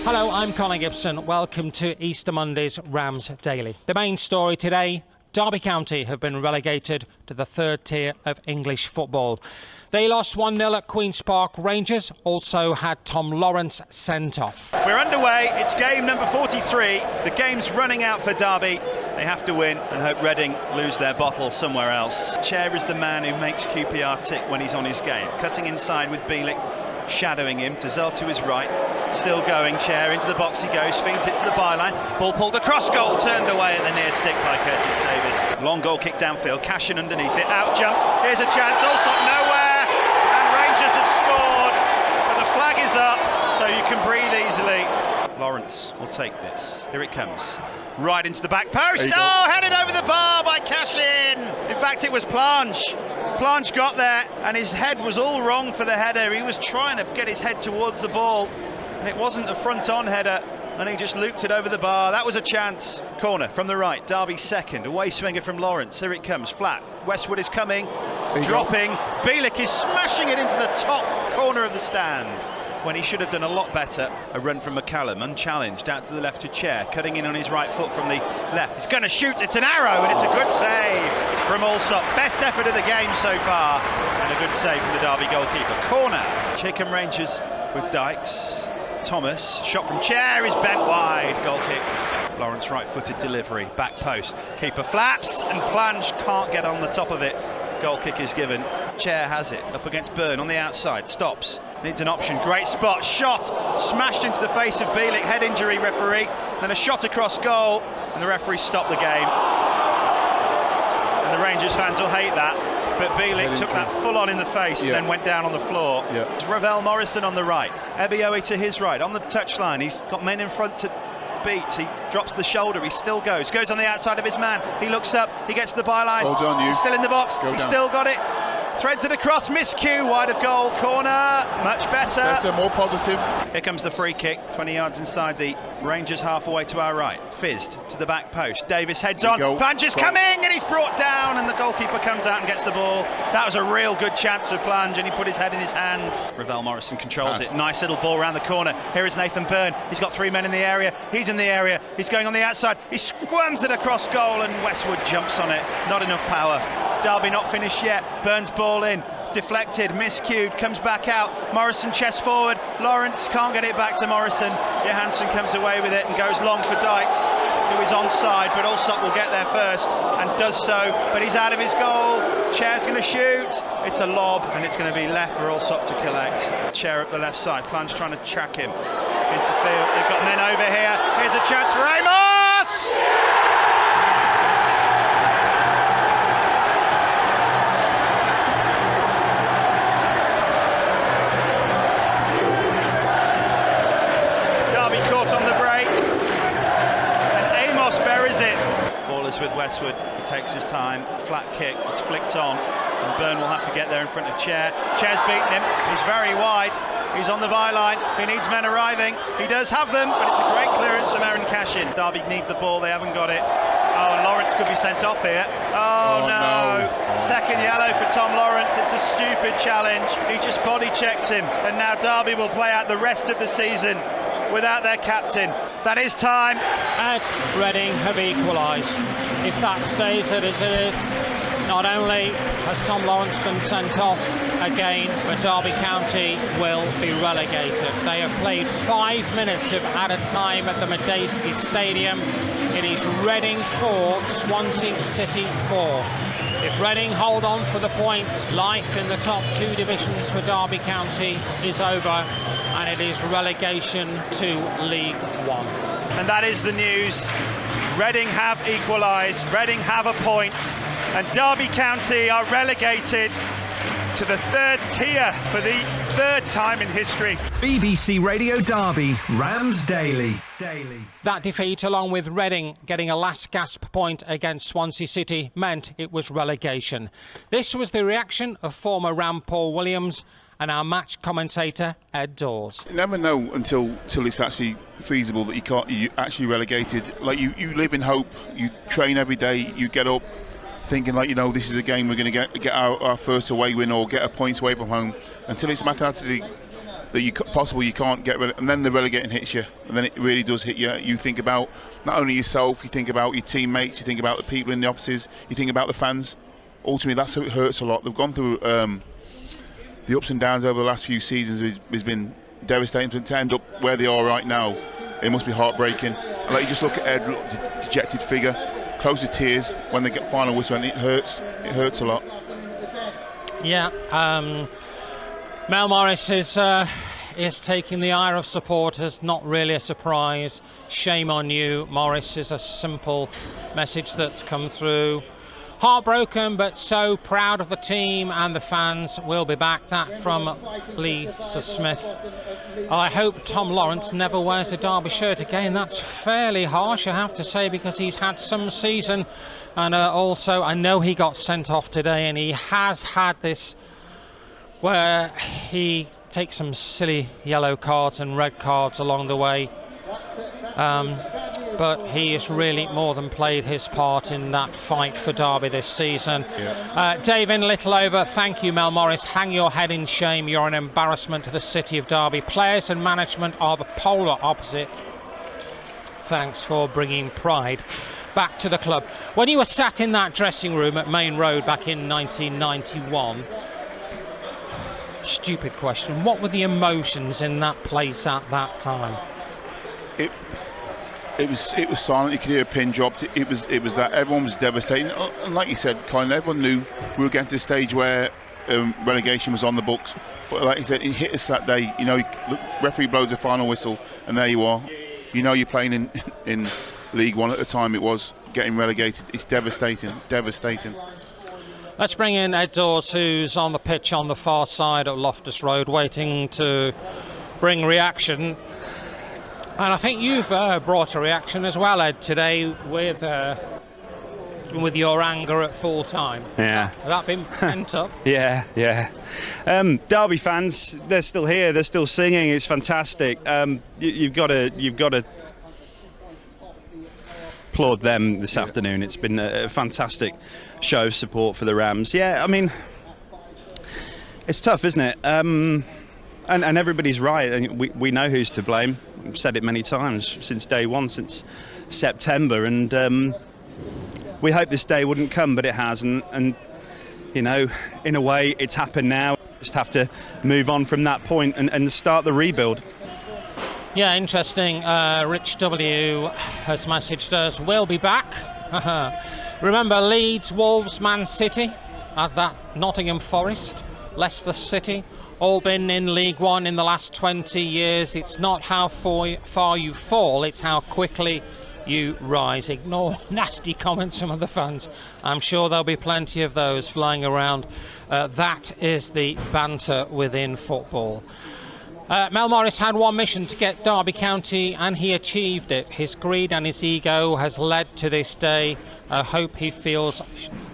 Hello, I'm Colin Gibson. Welcome to Easter Monday's Rams Daily. The main story today, Derby County have been relegated to the third tier of English football. They lost 1-0 at Queen's Park. Rangers also had Tom Lawrence sent off. We're underway. It's game number 43. The game's running out for Derby. They have to win and hope Reading lose their bottle somewhere else. Chair is the man who makes QPR tick when he's on his game. Cutting inside with Bielik, shadowing him. Tazell to his right. Still going, Chair into the box he goes, feeds it to the byline. Ball pulled across goal, turned away at the near stick by Curtis Davies. Long goal kick downfield, Cashin underneath it, out jumped. Here's a chance, also nowhere. And Rangers have scored. But the flag is up, so you can breathe easily. Lawrence will take this. Here it comes. Right into the back post. Oh, headed over the bar by Cashin. In fact, it was Plange. Plange got there, and his head was all wrong for the header. He was trying to get his head towards the ball. And it wasn't a front-on header, and he just looped it over the bar. That was a chance. Corner from the right, Derby second. Away swinger from Lawrence. Here it comes, flat. Westwood is coming, dropping. Bielik is smashing it into the top corner of the stand, when he should have done a lot better. A run from McCallum, unchallenged, out to the left to Chair, cutting in on his right foot from the left. He's going to shoot, it's an arrow, and it's a good save from Allsop. Best effort of the game so far, and a good save from the Derby goalkeeper. Corner, Chickham Rangers with Dykes. Thomas, shot from Chair, is bent wide, goal kick. Lawrence right-footed delivery, back post. Keeper flaps, and Plange can't get on the top of it. Goal kick is given. Chair has it, up against Byrne on the outside, stops. Needs an option, great spot, shot, smashed into the face of Bielik, head injury referee, then a shot across goal, and the referee stopped the game. And the Rangers fans will hate that. But Bielik took that full on in the face and then went down on the floor. Ravel Morrison on the right, Ebioe to his right, on the touchline. He's got men in front to beat. He drops the shoulder, he still goes on the outside of his man. He looks up, he gets to the byline. Hold on, you. Still in the box, he's still got it. Threads it across, miscue, wide of goal, corner, much better. More positive. Here comes the free kick, 20 yards inside the Rangers, halfway to our right. Fizzed to the back post, Davis heads on, Plange is coming, and he's brought down, and the goalkeeper comes out and gets the ball. That was a real good chance for Plange, and he put his head in his hands. Ravel Morrison controls it, nice little ball around the corner. Here is Nathan Byrne, he's got three men in the area, he's in the area, he's going on the outside, he squirms it across goal, and Westwood jumps on it, not enough power. Derby not finished yet, Byrne's ball in, it's deflected, miscued, comes back out, Morrison chest forward, Lawrence can't get it back to Morrison, Johansson comes away with it and goes long for Dykes, who is onside, but Allsop will get there first, and does so, but he's out of his goal. Chair's going to shoot, it's a lob, and it's going to be left for Allsop to collect. Chair up the left side, Plange trying to track him into field, they've got men over here, here's a chance for Amos! With Westwood, he takes his time, flat kick, it's flicked on, and Byrne will have to get there in front of Chair. Chair's beaten him, he's very wide, he's on the byline, he needs men arriving, he does have them, but it's a great clearance from Aaron Cashin. Derby need the ball, they haven't got it. Oh, and Lawrence could be sent off here. Oh no. Second yellow for Tom Lawrence, it's a stupid challenge, he just body checked him, and now Derby will play out the rest of the season without their captain. That is time. And Reading have equalised. If that stays as it is, not only has Tom Lawrence been sent off again, but Derby County will be relegated. They have played 5 minutes of added time at the Medeski Stadium. It is Reading 4, Swansea City 4. If Reading hold on for the point, life in the top two divisions for Derby County is over, and it is relegation to League One. And that is the news. Reading have equalised, Reading have a point, and Derby County are relegated to the third tier for the third time in history. BBC Radio Derby, Rams Daily. That defeat, along with Reading getting a last gasp point against Swansea City, meant it was relegation. This was the reaction of former Ram Paul Williams and our match commentator Ed Dawes. You never know until it's actually feasible that you actually relegated. Like you live in hope, you train every day, you get up thinking like, this is a game we're going to get our first away win or get a point away from home. Until it's mathematically that you can't get rid of, and then the relegating hits you, and then it really does hit you. You think about not only yourself, you think about your teammates, you think about the people in the offices, you think about the fans. Ultimately, that's how it hurts a lot. They've gone through the ups and downs over the last few seasons. Has been devastating. To end up where they are right now, it must be heartbreaking. And like, you just look at Ed, dejected figure, close to tears when they get final whistle, and it hurts a lot. Yeah, Mel Morris is taking the ire of supporters. Not really a surprise. Shame on you, Morris, is a simple message that's come through. Heartbroken, but so proud of the team and the fans. Will be back. That from Lisa Smith. I hope Tom Lawrence never wears a Derby shirt again. That's fairly harsh, I have to say, because he's had some season, and also I know he got sent off today, and he has had this where he takes some silly yellow cards and red cards along the way. But he has really more than played his part in that fight for Derby this season. Yeah. Dave in Littleover, thank you, Mel Morris. Hang your head in shame. You're an embarrassment to the city of Derby. Players and management are the polar opposite. Thanks for bringing pride back to the club. When you were sat in that dressing room at Main Road back in 1991, stupid question, what were the emotions in that place at that time? It was silent. You could hear a pin dropped. It was that everyone was devastated. And like you said, Colin, everyone knew we were getting to the stage where relegation was on the books. But like you said, it hit us that day. You know, the referee blows the final whistle, and there you are. You know, you're playing in League One at the time. It was getting relegated. It's devastating. Let's bring in Ed Dawes, who's on the pitch on the far side of Loftus Road, waiting to bring reaction. And I think you've brought a reaction as well, Ed, today with your anger at full time. Yeah. Has that been pent up? Yeah. Derby fans, they're still here. They're still singing. It's fantastic. You've got to applaud them this afternoon. It's been a fantastic show of support for the Rams. Yeah, I mean, it's tough, isn't it? And everybody's right. We know who's to blame. I've said it many times since day one, since September, and we hope this day wouldn't come, but it has. And you know, in a way, it's happened now. Just have to move on from that point and start the rebuild. Yeah, interesting. Rich W has messaged us. We'll be back. Remember Leeds, Wolves, Man City, at that Nottingham Forest, Leicester City. All been in League One in the last 20 years. It's not how far you fall, it's how quickly you rise. Ignore nasty comments from other fans. I'm sure there'll be plenty of those flying around. That is the banter within football. Mel Morris had one mission: to get Derby County, and he achieved it. His greed and his ego has led to this day. I hope he feels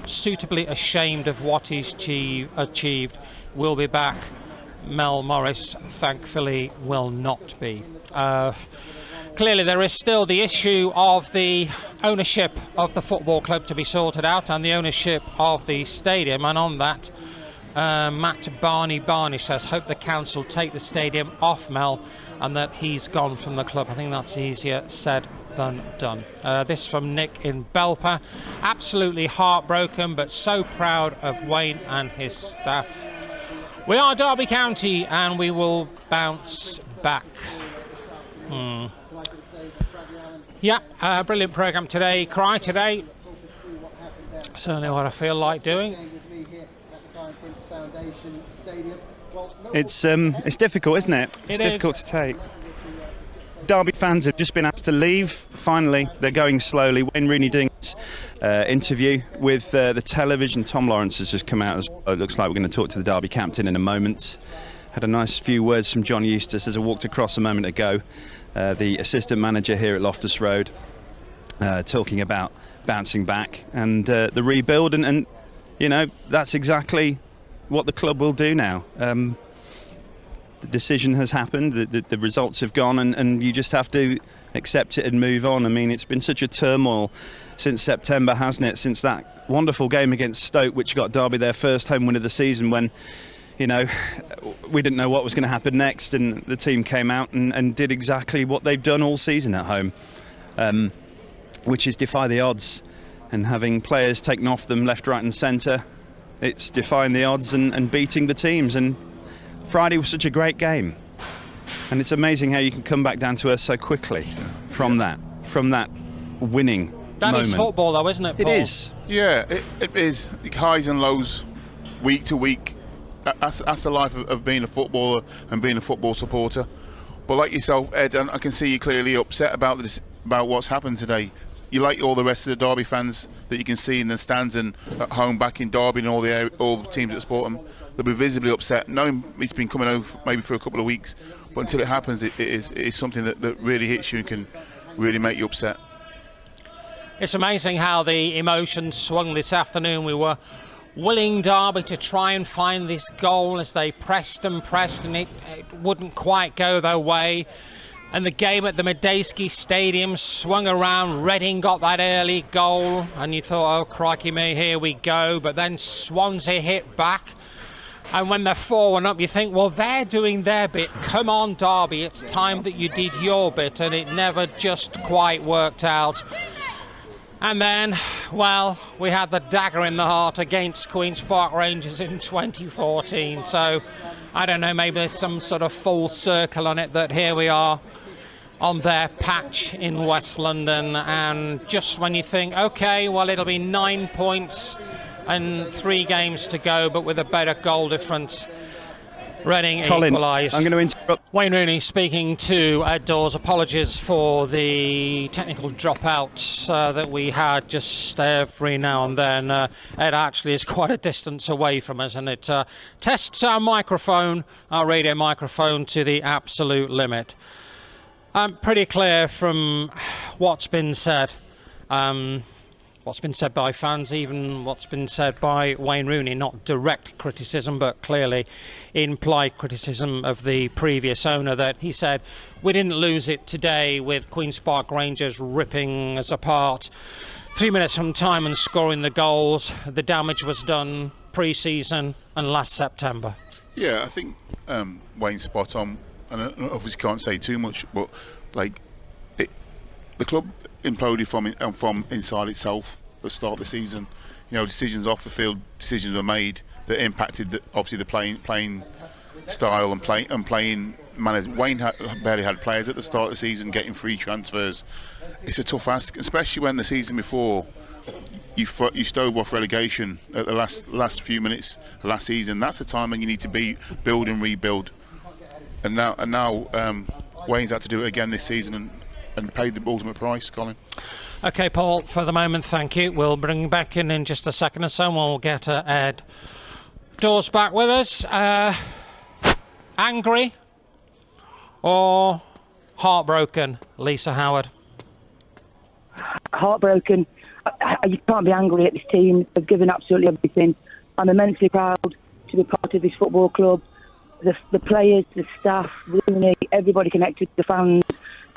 suitably ashamed of what he's achieved. We'll be back. Mel Morris thankfully will not be. Clearly there is still the issue of the ownership of the football club to be sorted out, and the ownership of the stadium, and on that Matt Barney says, hope the council take the stadium off Mel and that he's gone from the club. I think that's easier said than done. This from Nick in Belper. Absolutely heartbroken, but so proud of Wayne and his staff. We are Derby County, and we will bounce back. Yeah, brilliant programme today. Cry today. Certainly what I feel like doing. It's difficult, isn't it? It's difficult to take. Derby fans have just been asked to leave. Finally, they're going slowly. Wayne Rooney doing this interview with the television. Tom Lawrence has just come out as well. It looks like we're going to talk to the Derby captain in a moment. Had a nice few words from John Eustace as I walked across a moment ago. The assistant manager here at Loftus Road, talking about bouncing back and the rebuild, and you know, that's exactly what the club will do now. The decision has happened, the results have gone, and you just have to accept it and move on. I mean, it's been such a turmoil since September, hasn't it? Since that wonderful game against Stoke, which got Derby their first home win of the season, when, we didn't know what was going to happen next, and the team came out and did exactly what they've done all season at home, which is defy the odds. And having players taken off them left, right and centre, it's defying the odds and beating the teams. And Friday was such a great game, and it's amazing how you can come back down to earth so quickly from that winning that moment. Is football though, isn't it, Paul? It is. Yeah, it is. Highs and lows, week to week. That's the life of being a footballer and being a football supporter. But like yourself, Ed, I can see you clearly upset about what's happened today. You like all the rest of the Derby fans that you can see in the stands and at home back in Derby and all the teams that support them. They'll be visibly upset, knowing it's been coming over maybe for a couple of weeks. But until it happens, it is something that really hits you and can really make you upset. It's amazing how the emotions swung this afternoon. We were willing Derby to try and find this goal as they pressed and it wouldn't quite go their way. And the game at the Medeski Stadium swung around. Reading got that early goal, and you thought, oh, crikey me, here we go. But then Swansea hit back. And when they're 4-1 up, you think, well, they're doing their bit. Come on, Derby, it's time that you did your bit. And it never just quite worked out. And then, well, we had the dagger in the heart against Queen's Park Rangers in 2014. So, I don't know, maybe there's some sort of full circle on it that here we are on their patch in West London. And just when you think, OK, well, it'll be 9 points and 3 games to go, but with a better goal difference, Reading equalised. I'm going to interrupt. Wayne Rooney speaking to Ed Dawes. Apologies for the technical dropouts that we had just every now and then. Ed actually is quite a distance away from us, and it tests our microphone, our radio microphone, to the absolute limit. Pretty clear from what's been said. What's been said by fans, even what's been said by Wayne Rooney, not direct criticism, but clearly implied criticism of the previous owner, that he said, we didn't lose it today with Queen's Park Rangers ripping us apart 3 minutes from time and scoring the goals. The damage was done pre-season and last September. Yeah, I think Wayne's spot on, and I obviously can't say too much, but the club imploded from inside itself at the start of the season. Decisions off the field, decisions were made that impacted obviously the playing style and playing manners. Wayne barely had players at the start of the season, getting free transfers. It's a tough ask, especially when the season before you stove off relegation at the last few minutes of last season. That's the time when you need to build and rebuild. And now Wayne's had to do it again this season and paid the ultimate price, Colin. OK, Paul, for the moment, thank you. We'll bring you back in just a second or so, and we'll get Ed Dawes back with us. Angry or heartbroken, Lisa Howard? Heartbroken. You can't be angry at this team. They've given absolutely everything. I'm immensely proud to be part of this football club. The players, the staff, Rooney, everybody connected, the fans.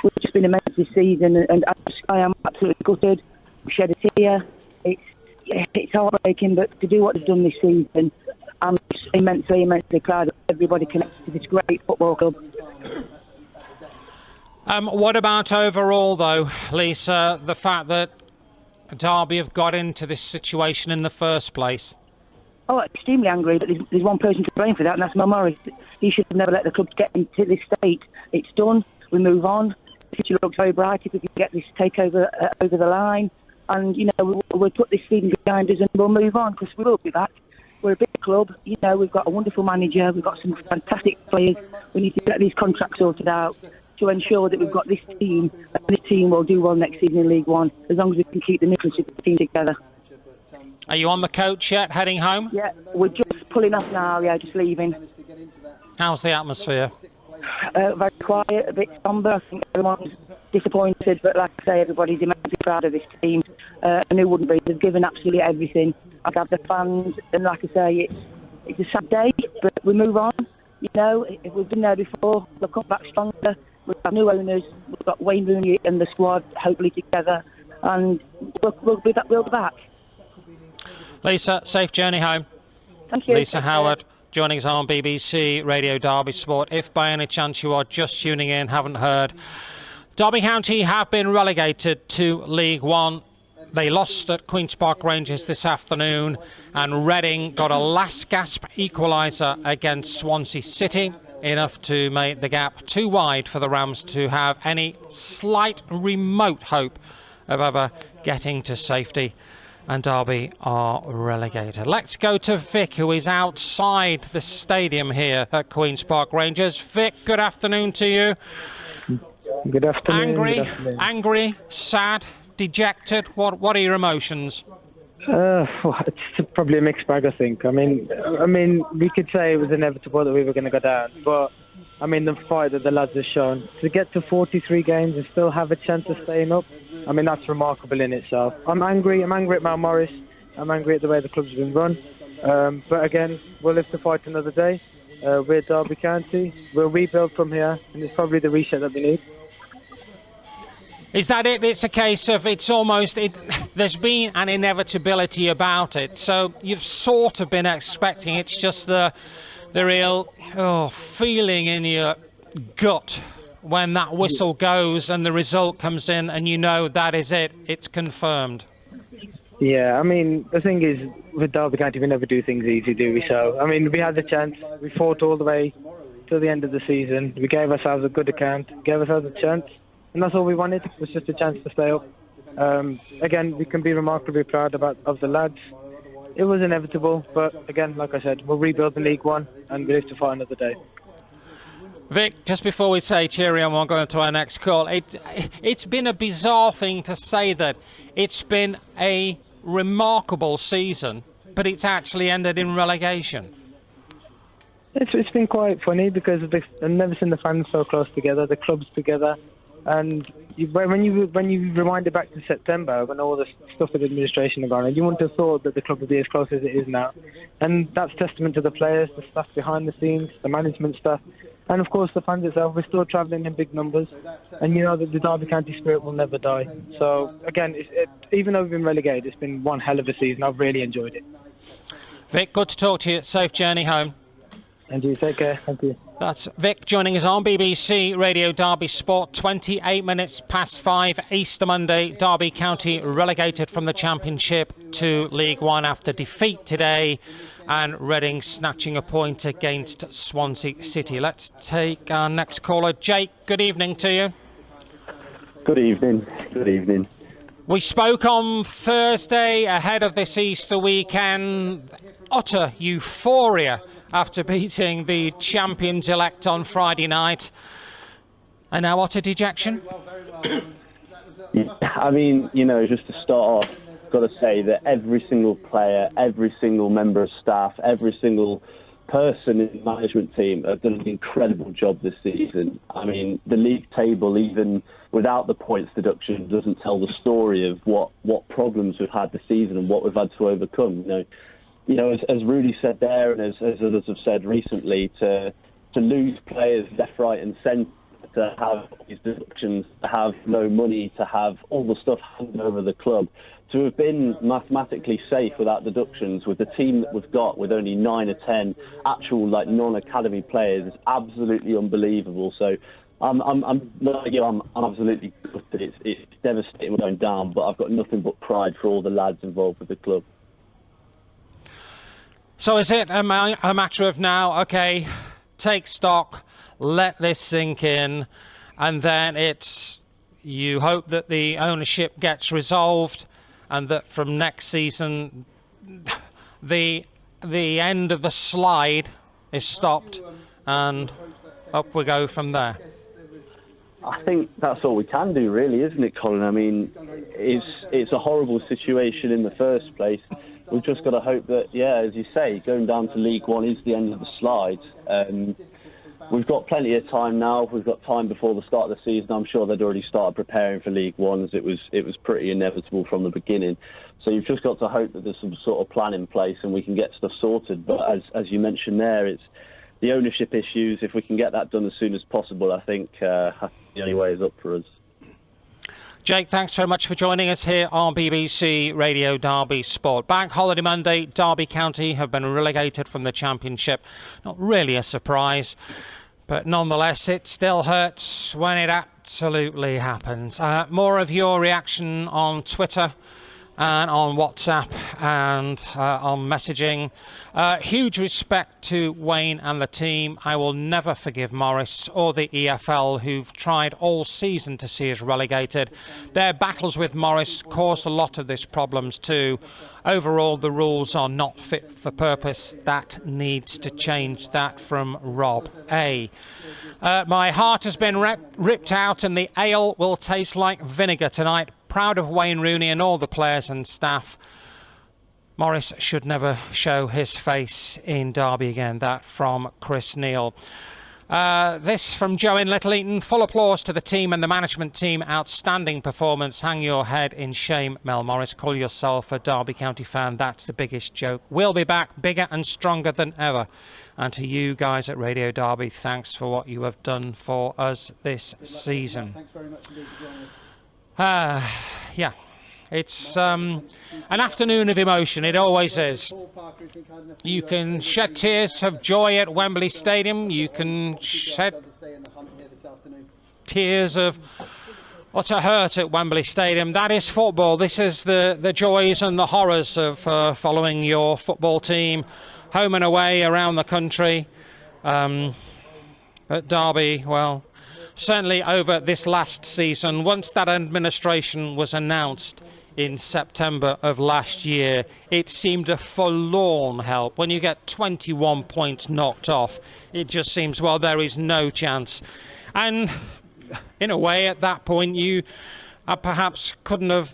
We've just been immense this season, and I am absolutely gutted. We shed a tear. It's heartbreaking, but to do what they've done this season, I'm just immensely proud of everybody connected to this great football club. What about overall, though, Lisa, the fact that Derby have got into this situation in the first place? Oh, extremely angry, but there's one person to blame for that, and that's Mel Morris. He should have never let the club get into this state. It's done. We move on. The future looks very bright if we can get this takeover over the line. And, we'll put this season behind us and we'll move on, because we will be back. We're a big club. We've got a wonderful manager. We've got some fantastic players. We need to get these contracts sorted out to ensure that we've got this team, and this team will do well next season in League One, as long as we can keep the nucleus of the team together. Are you on the coach yet, heading home? Yeah, we're just pulling off now, just leaving. How's the atmosphere? Very quiet, a bit sombre. I think everyone's disappointed, but like I say, everybody's immensely proud of this team. And who wouldn't be? They've given absolutely everything. I have the fans, and like I say, it's a sad day, but we move on. If we've been there before, we'll come back stronger. We've got new owners. We've got Wayne Rooney and the squad hopefully together, and we'll be back. Lisa, safe journey home. Thank you. Lisa Howard, joining us on BBC Radio Derby Sport. If by any chance you are just tuning in, haven't heard, Derby County have been relegated to League One. They lost at Queen's Park Rangers this afternoon, and Reading got a last gasp equaliser against Swansea City, enough to make the gap too wide for the Rams to have any slight remote hope of ever getting to safety, and Derby are relegated. Let's go to Vic, who is outside the stadium here at Queen's Park Rangers. Vic, good afternoon to you. Good afternoon. Angry, sad, dejected. What are your emotions? It's probably a mixed bag, I think. I mean, we could say it was inevitable that we were going to go down, but I mean, the fight that the lads have shown to get to 43 games and still have a chance of staying up, I mean, that's remarkable in itself. I'm angry at Mount Morris. I'm angry at the way the club's been run. But again, we'll live to fight another day. We're Derby County. We'll rebuild from here, and it's probably the reset that we need. Is that it? It's a case of there's been an inevitability about it. So you've sort of been expecting. It's just the real feeling in your gut when that whistle goes and the result comes in, and you know that is it. It's confirmed. Yeah, I mean, the thing is, with Derby County, we never do things easy, do we? So, I mean, we had the chance. We fought all the way to the end of the season. We gave ourselves a good account, gave ourselves a chance. And that's all we wanted, was just a chance to stay up. Again, we can be remarkably proud of the lads. It was inevitable, but again, like I said, we'll rebuild the League One and we live to fight another day. Vic, just before we say cheerio and we'll go into our next call, it's been a bizarre thing to say that it's been a remarkable season, but it's actually ended in relegation. It's been quite funny because I've never seen the fans so close together, the clubs together. And when you rewind it back to September, when all the stuff with administration had gone on, you wouldn't have thought that the club would be as close as it is now. And that's testament to the players, the staff behind the scenes, the management staff, and of course the fans itself. We're still travelling in big numbers, and you know that the Derby County spirit will never die. So again, even though we've been relegated, it's been one hell of a season. I've really enjoyed it. Vic, good to talk to you. Safe journey home. And you take care. Thank you. That's Vic joining us on BBC Radio Derby Sport. 28 minutes past 5, Easter Monday. Derby County relegated from the Championship to League One after defeat today, and Reading snatching a point against Swansea City. Let's take our next caller. Jake, good evening to you. Good evening. Good evening. We spoke on Thursday ahead of this Easter weekend. Utter euphoria after beating the champions-elect on Friday night. And now utter dejection? Yeah, I mean, just to start off, got to say that every single player, every single member of staff, every single person in the management team have done an incredible job this season. I mean, the league table, even without the points deduction, doesn't tell the story of what problems we've had this season and what we've had to overcome. As Rudy said there, and as others have said recently, to lose players left, right and centre, to have these deductions, to have no money, to have all the stuff handed over the club, to have been mathematically safe without deductions with the team that we've got, with only 9 or 10 actual non-academy players, is absolutely unbelievable. So I'm absolutely gutted. It's devastating we're going down, but I've got nothing but pride for all the lads involved with the club. So is it a matter of now, okay, take stock, let this sink in, and then you hope that the ownership gets resolved and that from next season the end of the slide is stopped and up we go from there? I think that's all we can do, really, isn't it, Colin? I mean, it's a horrible situation in the first place. We've just got to hope that, as you say, going down to League One is the end of the slide. We've got plenty of time now. We've got time before the start of the season. I'm sure they'd already started preparing for League One, as it was pretty inevitable from the beginning. So you've just got to hope that there's some sort of plan in place and we can get stuff sorted. But as you mentioned there, it's the ownership issues. If we can get that done as soon as possible, I think the only way is up for us. Jake, thanks very much for joining us here on BBC Radio Derby Sport. Bank holiday Monday, Derby County have been relegated from the Championship. Not really a surprise, but nonetheless it still hurts when it absolutely happens. More of your reaction on Twitter and on WhatsApp and on messaging. Huge respect to Wayne and the team. I will never forgive Morris or the EFL, who've tried all season to see us relegated. Their battles with Morris caused a lot of these problems too. Overall, the rules are not fit for purpose. That needs to change. That from Rob A. My heart has been ripped out and the ale will taste like vinegar tonight. Proud of Wayne Rooney and all the players and staff. Morris should never show his face in Derby again. That from Chris Neal. This from Joe in Little Eaton. Full applause to the team and the management team. Outstanding performance. Hang your head in shame, Mel Morris. Call yourself a Derby County fan. That's the biggest joke. We'll be back bigger and stronger than ever. And to you guys at Radio Derby, thanks for what you have done for us this season. Thanks very much indeed for joining us. Yeah, it's an afternoon of emotion. It always is. You can shed tears of joy at Wembley Stadium. You can shed tears of utter hurt at Wembley Stadium. That is football. This is the joys and the horrors of following your football team home and away around the country. At Derby, well, certainly over this last season, once that administration was announced in September of last year, it seemed a forlorn help. When you get 21 points knocked off, it just seems, well, there is no chance. And in a way, at that point, you perhaps couldn't have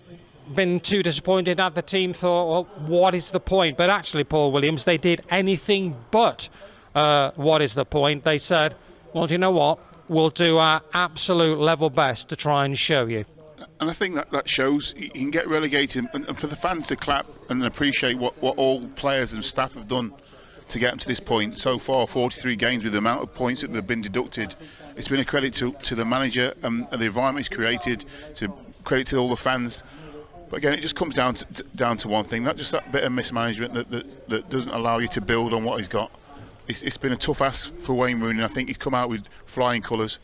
been too disappointed at the team thought, well, what is the point? But actually, Paul Williams, they did anything but what is the point. They said, well, do you know what? We'll do our absolute level best to try and show you. And I think that shows you can get relegated, and for the fans to clap and appreciate what all players and staff have done to get them to this point so far. 43 games with the amount of points that they've been deducted. It's been a credit to the manager and the environment he's created, to credit to all the fans. But again, it just comes down to one thing, that bit of mismanagement that doesn't allow you to build on what he's got. It's been a tough ask for Wayne Rooney, and I think he's come out with flying colours.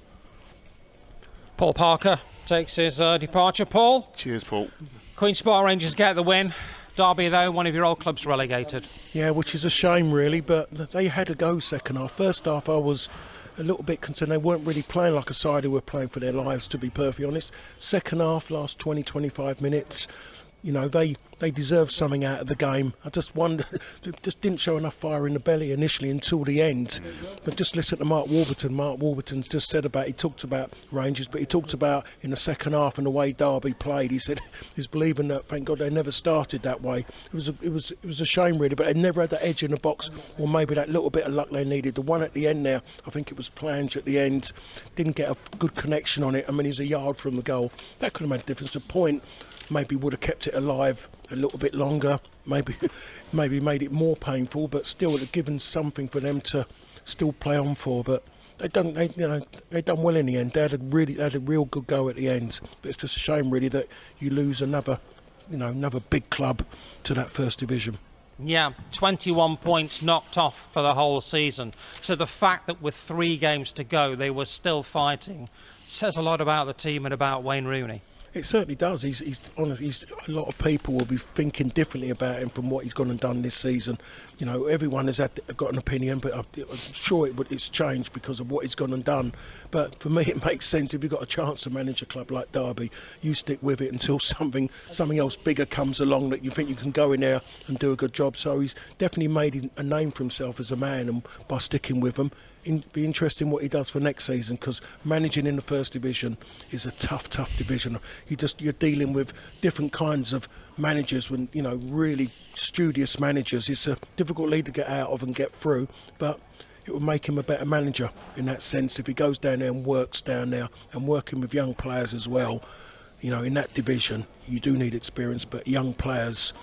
Paul Parker takes his departure. Paul? Cheers, Paul. Queen's Park Rangers get the win. Derby, though, one of your old clubs relegated. Yeah, which is a shame, really, but they had a go second half. First half, I was a little bit concerned. They weren't really playing like a side who were playing for their lives, to be perfectly honest. Second half, last 20-25 minutes, you know, they deserved something out of the game. I just wonder, just didn't show enough fire in the belly initially until the end. But just listen to Mark Warburton. Mark Warburton's just said he talked about Rangers, but he talked about in the second half and the way Derby played. He said he's believing that, thank God they never started that way. It was a shame, really, but they never had that edge in the box, or maybe that little bit of luck they needed. The one at the end there, I think it was Plange at the end, didn't get a good connection on it. I mean, he's a yard from the goal. That could have made a difference. The point maybe would have kept it alive a little bit longer, maybe made it more painful, but still would have given something for them to still play on for. But they done well in the end. They had a real good go at the end. But it's just a shame, really, that you lose another big club to that first division. Yeah, 21 points knocked off for the whole season. So the fact that with 3 games to go they were still fighting says a lot about the team and about Wayne Rooney. It certainly does. He's a lot of people will be thinking differently about him from what he's gone and done this season. You know, everyone has got an opinion, but I'm sure it's changed because of what he's gone and done. But for me, it makes sense. If you've got a chance to manage a club like Derby, you stick with it until something else bigger comes along that you think you can go in there and do a good job. So he's definitely made a name for himself as a man, and by sticking with them. Be interesting what he does for next season, because managing in the first division is a tough division. You're dealing with different kinds of managers, when really studious managers. It's a difficult league to get out of and get through, but it will make him a better manager in that sense if he goes down there and works down there and working with young players as well. In that division you do need experience, but young players,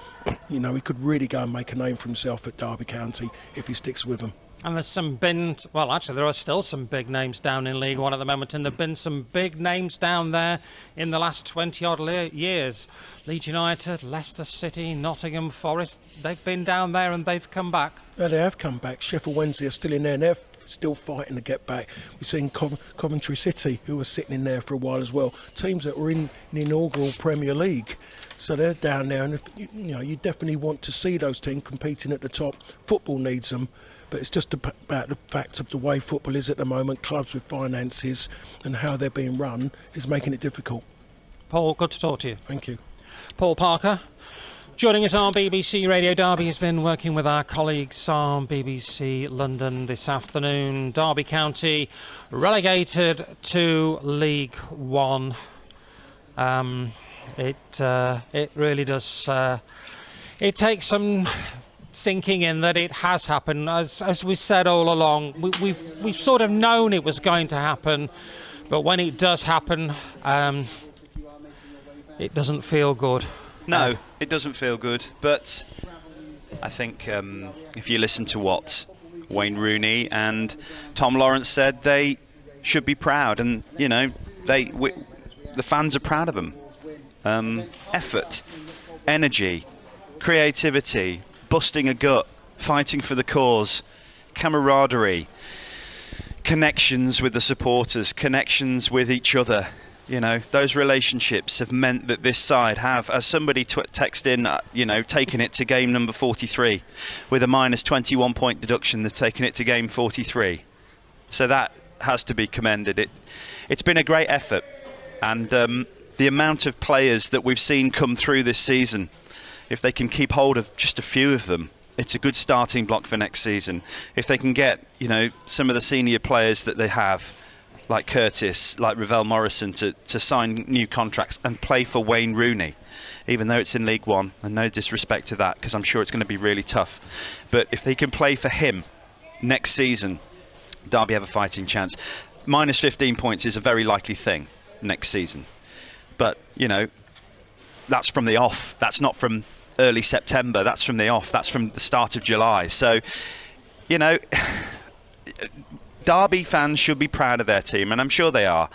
he could really go and make a name for himself at Derby County if he sticks with them. And there's there are still some big names down in League One at the moment, and there have been some big names down there in the last 20-odd years. Leeds United, Leicester City, Nottingham Forest, they've been down there and they've come back. Yeah, they have come back. Sheffield Wednesday are still in there, and they're still fighting to get back. We've seen Coventry City, who were sitting in there for a while as well. Teams that were in the inaugural Premier League. So they're down there, and you definitely want to see those teams competing at the top. Football needs them. But it's just about the fact of the way football is at the moment. Clubs with finances and how they're being run is making it difficult. Paul, good to talk to you. Thank you. Paul Parker, joining us on BBC Radio Derby, has been working with our colleagues on BBC London this afternoon. Derby County relegated to League One. It really does. It takes some sinking in that it has happened. As we said all along, we've sort of known it was going to happen, but when it does happen, it doesn't feel good. No, it doesn't feel good. But I think if you listen to what Wayne Rooney and Tom Lawrence said, they should be proud, and the fans are proud of them. Effort, energy, creativity, busting a gut, fighting for the cause, camaraderie, connections with the supporters, connections with each other. Those relationships have meant that this side have, as somebody texted in, taken it to game number 43 with a minus 21 point deduction. They've taken it to game 43. So that has to be commended. It's been a great effort, and the amount of players that we've seen come through this season, if they can keep hold of just a few of them, it's a good starting block for next season. If they can get, some of the senior players that they have, like Curtis, like Ravel Morrison, to sign new contracts and play for Wayne Rooney, even though it's in League One, and no disrespect to that, because I'm sure it's going to be really tough. But if they can play for him next season, Derby have a fighting chance. Minus 15 points is a very likely thing next season. But, that's from the off. That's not from early September. That's from the off. That's from the start of July. So, Derby fans should be proud of their team, and I'm sure they are,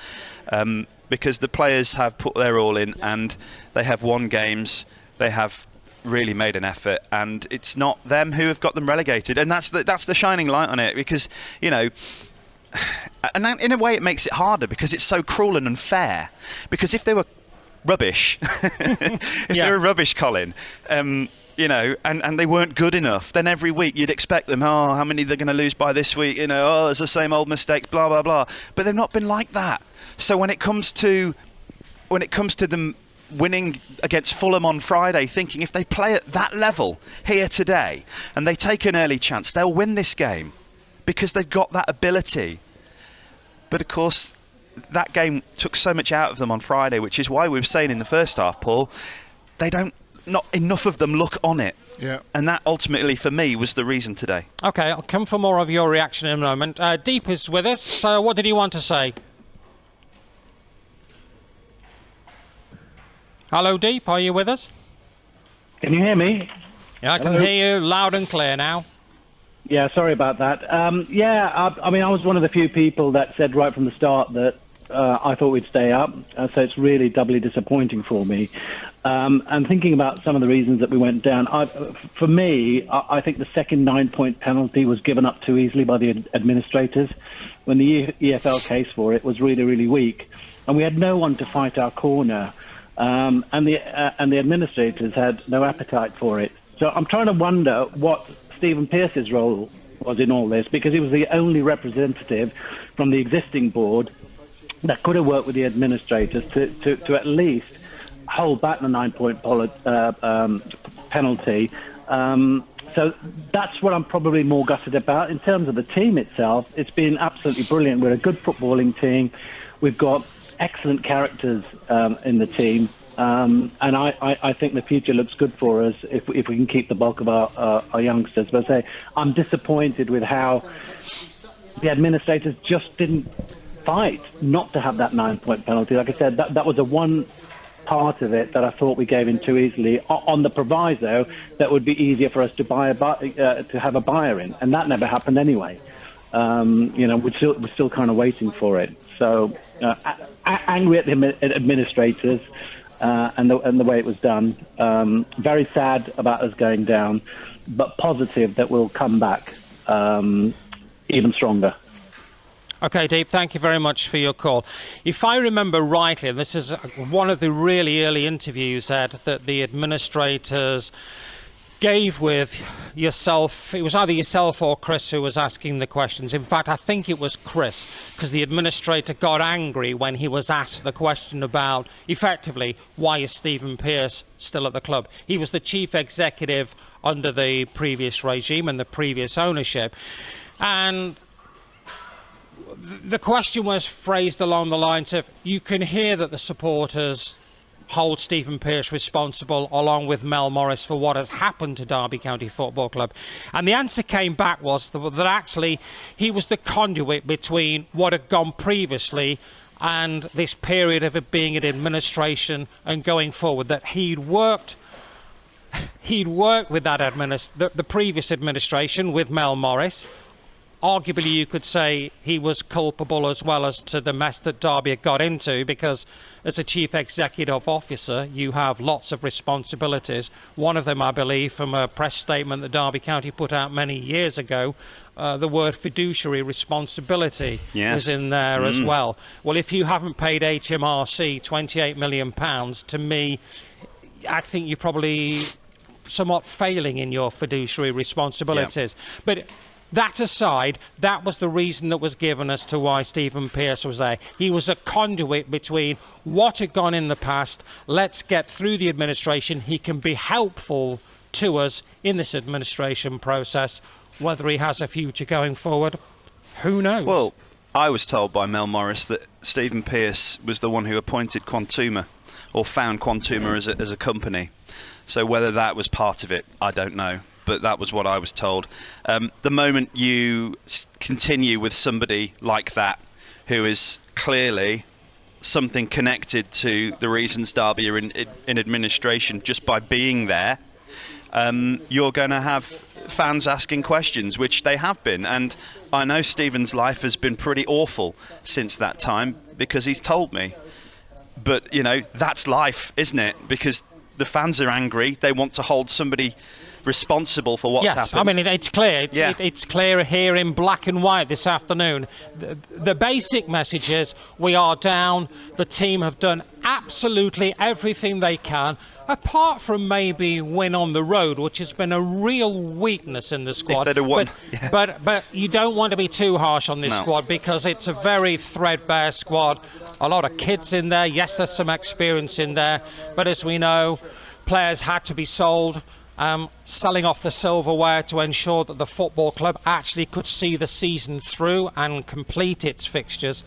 because the players have put their all in, and they have won games. They have really made an effort, and it's not them who have got them relegated. And that's the shining light on it, because, and in a way it makes it harder, because it's so cruel and unfair. Because if they were rubbish, they were rubbish, Colin, and they weren't good enough, then every week you'd expect them, how many they're going to lose by this week, it's the same old mistakes, blah blah blah. But they've not been like that. So when it comes to them winning against Fulham on Friday, thinking if they play at that level here today and they take an early chance, they'll win this game, because they've got that ability. But of course, that game took so much out of them on Friday, which is why we were saying in the first half, Paul, not enough of them look on it. Yeah. And that ultimately, for me, was the reason today. Okay, I'll come for more of your reaction in a moment. Deep is with us, so what did you want to say? Hello, Deep, are you with us? Can you hear me? Yeah, I can hear you loud and clear now. Yeah, sorry about that. I was one of the few people that said right from the start that I thought we'd stay up, so it's really doubly disappointing for me. And thinking about some of the reasons that we went down, for me, I think the second 9-point penalty was given up too easily by the administrators, when the EFL case for it was really, really weak, and we had no one to fight our corner, and the administrators had no appetite for it. So I'm trying to wonder what Stephen Pearce's role was in all this, because he was the only representative from the existing board that could have worked with the administrators to at least hold back the 9-point penalty. So that's what I'm probably more gutted about. In terms of the team itself, it's been absolutely brilliant. We're a good footballing team. We've got excellent characters in the team. And I think the future looks good for us if we can keep the bulk of our youngsters. But I say I'm disappointed with how the administrators just didn't fight not to have that 9-point penalty. Like I said, that was a one part of it that I thought we gave in too easily on the proviso that would be easier for us to to have a buyer in, and that never happened anyway. We're still kind of waiting for it. So angry at the administrators and the way it was done. Very sad about us going down, but positive that we'll come back even stronger. Okay, Deep, thank you very much for your call. If I remember rightly, and this is one of the really early interviews that the administrators gave with yourself, it was either yourself or Chris who was asking the questions. In fact, I think it was Chris, because the administrator got angry when he was asked the question about, effectively, why is Stephen Pearce still at the club? He was the chief executive under the previous regime and the previous ownership. And the question was phrased along the lines of, you can hear that the supporters hold Stephen Pearce responsible, along with Mel Morris, for what has happened to Derby County Football Club. And the answer came back was that actually he was the conduit between what had gone previously and this period of it being in administration and going forward, that he'd worked with that the previous administration with Mel Morris. Arguably, you could say he was culpable as well as to the mess that Derby had got into, because as a chief executive officer, you have lots of responsibilities. One of them, I believe, from a press statement that Derby County put out many years ago, the word fiduciary responsibility is in there as well. Well, if you haven't paid HMRC £28 million, to me, I think you're probably somewhat failing in your fiduciary responsibilities. But that aside, that was the reason that was given as to why Stephen Pearce was there. He was a conduit between what had gone in the past. Let's get through the administration. He can be helpful to us in this administration process. Whether he has a future going forward, who knows? Well, I was told by Mel Morris that Stephen Pearce was the one who appointed Quantuma, or found Quantuma as a company. So whether that was part of it, I don't know. But that was what I was told. The moment you continue with somebody like that, who is clearly something connected to the reasons Derby are in administration just by being there, you're going to have fans asking questions, which they have been. And I know Stephen's life has been pretty awful since that time, because he's told me. But, that's life, isn't it? Because the fans are angry. They want to hold somebody responsible for what's happened. I mean, it's clear. It's clear here in black and white this afternoon. The basic message is we are down. The team have done absolutely everything they can, apart from maybe win on the road, which has been a real weakness in the squad. If they'd have won. But you don't want to be too harsh on this squad, because it's a very threadbare squad. A lot of kids in there. Yes, there's some experience in there, but as we know, players had to be sold. Selling off the silverware to ensure that the football club actually could see the season through and complete its fixtures.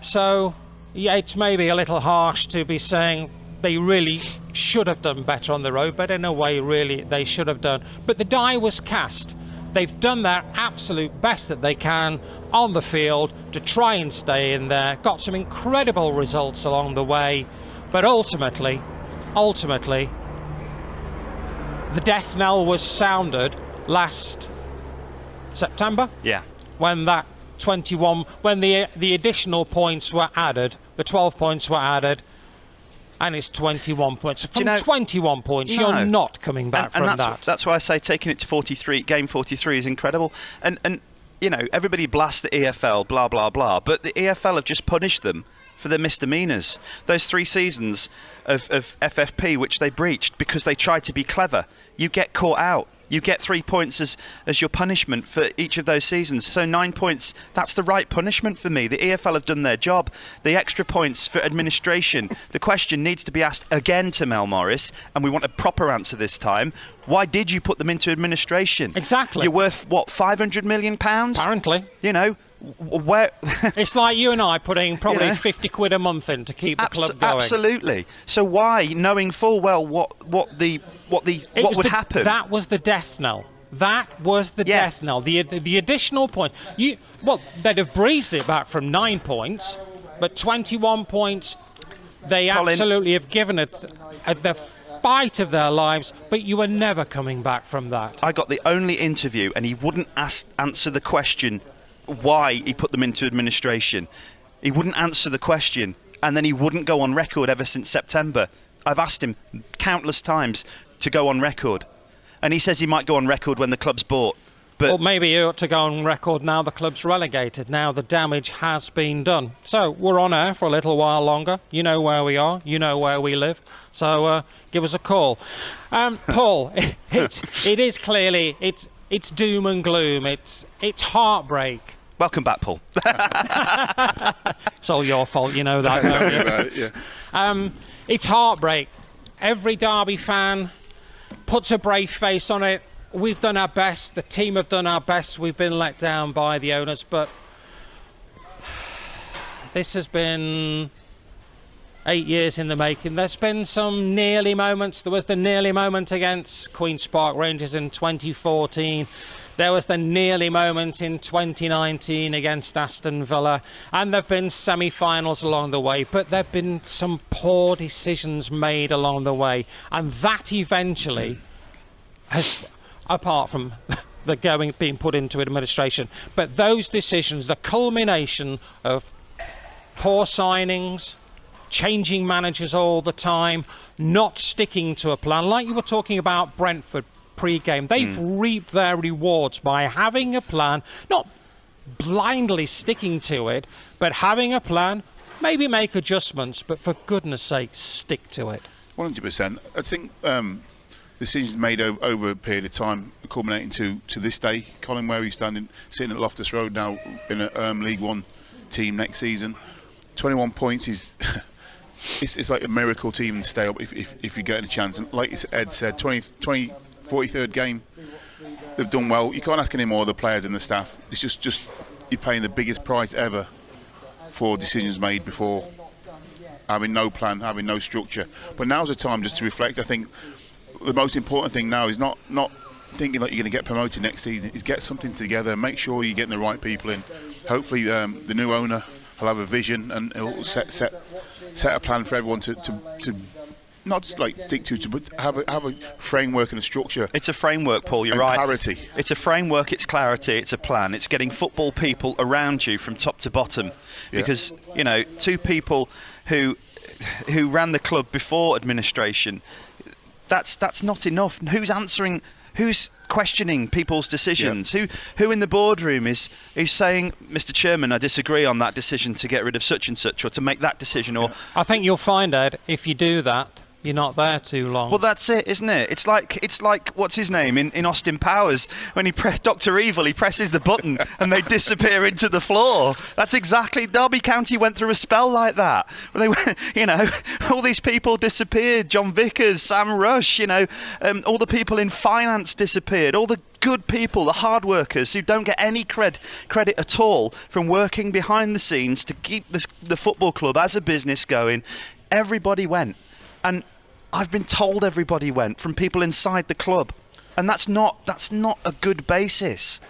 So, it's maybe a little harsh to be saying they really should have done better on the road, but in a way, really, they should have done. But the die was cast. They've done their absolute best that they can on the field to try and stay in there. Got some incredible results along the way, but ultimately, the death knell was sounded last September. Yeah. When that 21, when the additional points were added, the 12 points were added, and it's 21 points. From 21 points, you're not coming back from that. That's why I say taking it to 43, game 43 is incredible. And everybody blasts the EFL, blah, blah, blah, but the EFL have just punished them for their misdemeanours. Those 3 seasons of FFP which they breached because they tried to be clever. You get caught out. You get 3 points as your punishment for each of those seasons. So 9 points, that's the right punishment for me. The EFL have done their job. The extra points for administration. The question needs to be asked again to Mel Morris, and we want a proper answer this time. Why did you put them into administration? Exactly. You're worth, what, £500 million? Apparently. Where it's like you and I putting probably 50 quid a month in to keep the club going. Absolutely. So why, knowing full well what would happen? That was the death knell. That was the death knell. The additional point. They'd have breezed it back from 9 points, but 21 points. They absolutely have given it the fight of their lives, but you were never coming back from that. I got the only interview and he wouldn't answer the question why he put them into administration. He wouldn't answer the question, and then he wouldn't go on record ever since September. I've asked him countless times to go on record, and he says he might go on record when the club's bought. But well, maybe he ought to go on record now the club's relegated. Now the damage has been done. So we're on air for a little while longer. You know where we are. You know where we live. So give us a call. Paul, it is clearly it's doom and gloom. It's heartbreak. Welcome back, Paul. It's all your fault, you know that. Don't you? Yeah. It's heartbreak. Every Derby fan puts a brave face on it. We've done our best. The team have done our best. We've been let down by the owners, but this has been 8 years in the making. There's been some nearly moments. There was the nearly moment against Queen's Park Rangers in 2014. There was the nearly moment in 2019 against Aston Villa, and there have been semi-finals along the way, but there have been some poor decisions made along the way, and that eventually has, apart from the being put into administration, but those decisions, the culmination of poor signings, changing managers all the time, not sticking to a plan, like you were talking about Brentford pre-game. They've reaped their rewards by having a plan, not blindly sticking to it, but having a plan, maybe make adjustments, but for goodness sake, stick to it. 100%. I think decisions made over a period of time, culminating to this day. Colin, where he's sitting at Loftus Road now in a League One team next season. 21 points is it's like a miracle to even stay up if you get a chance. And like Ed said, 43rd game, they've done well. You can't ask any more of the players and the staff. It's just you're paying the biggest price ever for decisions made before, having no plan, having no structure. But now's the time just to reflect. I think the most important thing now is not thinking like you're going to get promoted next season. Is get something together, make sure you're getting the right people in. Hopefully the new owner will have a vision and it'll set a plan for everyone to not just like stick to, but have a framework and a structure. It's a framework, Paul. You're and right. Clarity. It's a framework. It's clarity. It's a plan. It's getting football people around you from top to bottom, because you know, two people who ran the club before administration. That's not enough. Who's answering? Who's questioning people's decisions? Yeah. Who in the boardroom is saying, Mr. Chairman, I disagree on that decision to get rid of such and such, or to make that decision? Or I think you'll find, Ed, if you do that, you're not there too long. Well, that's it, isn't it? It's like what's his name in Austin Powers, when he Dr. Evil, he presses the button and they disappear into the floor. That's exactly, Derby County went through a spell like that. They went, you know, all these people disappeared. John Vickers, Sam Rush, you know, all the people in finance disappeared. All the good people, the hard workers who don't get any credit at all from working behind the scenes to keep the football club as a business going. Everybody went. And I've been told everybody went from people inside the club, and that's not a good basis.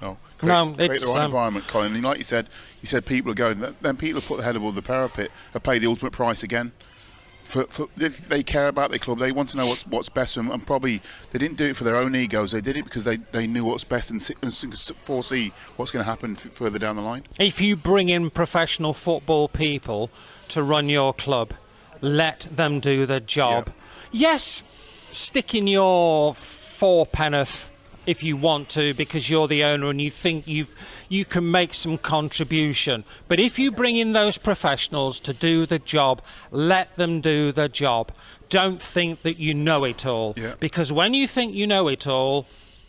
No, it's the right environment, Colin. And like you said people are going. Then people have put their head above the parapet, have paid the ultimate price again. They care about their club. They want to know what's best for them, and probably they didn't do it for their own egos. They did it because they knew what's best and foresee what's going to happen further down the line. If you bring in professional football people to run your club, let them do the job. Yeah. Yes, stick in your fourpenneth if you want to, because you're the owner and you think you can make some contribution. But if you bring in those professionals to do the job, let them do the job. Don't think that you know it all. Yeah. Because when you think you know it all,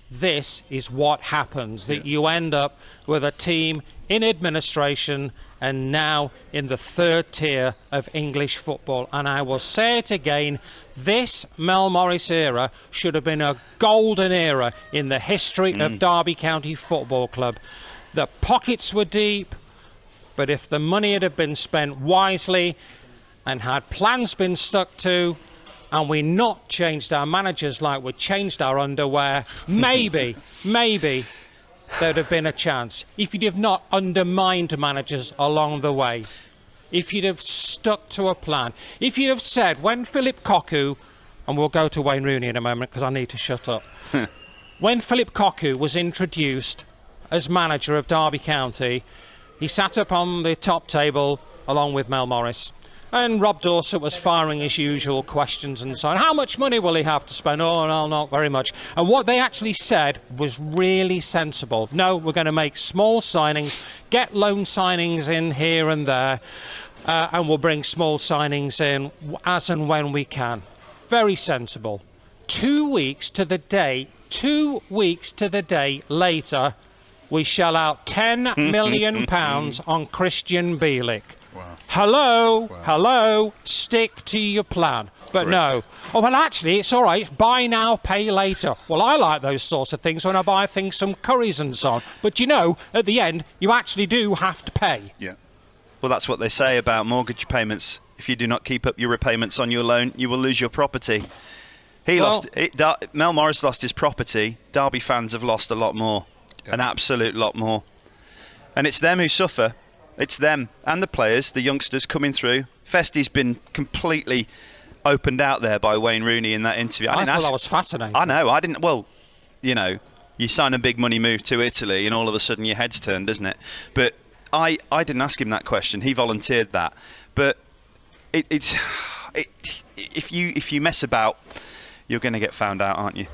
this is what happens, that you end up with a team in administration and now in the third tier of English football. And I will say it again, this Mel Morris era should have been a golden era in the history of Derby County Football Club. The pockets were deep, but if the money had been spent wisely and had plans been stuck to, and we not changed our managers like we changed our underwear, maybe there'd have been a chance if you'd have not undermined managers along the way. if you'd have stuck to a plan. If you'd have said, when Philip Cocu, and we'll go to Wayne Rooney in a moment because I need to shut up. When Philip Cocu was introduced as manager of Derby County, he sat up on the top table along with Mel Morris. And Rob Dorset was firing his usual questions and so on. How much money will he have to spend? Oh, no, not very much. And what they actually said was really sensible. No, we're going to make small signings, get loan signings in here and there, and we'll bring small signings in as and when we can. Very sensible. 2 weeks to the day later, we shell out £10 million on Christian Bielik. Wow. Hello, stick to your plan. But no. Oh, well, actually, it's all right. Buy now, pay later. Well, I like those sorts of things when I buy things from Currys and so on. But, you know, at the end, you actually do have to pay. Yeah. Well, that's what they say about mortgage payments. If you do not keep up your repayments on your loan, you will lose your property. Mel Morris lost his property. Derby fans have lost a lot more. An absolute lot more. And it's them who suffer. It's them and the players, the youngsters coming through. Festi's been completely opened out there by Wayne Rooney in that interview. I thought that was fascinating. I know. I didn't. Well, you know, you sign a big money move to Italy and all of a sudden your head's turned, doesn't it? But I didn't ask him that question. He volunteered that. But if you mess about, you're going to get found out, aren't you?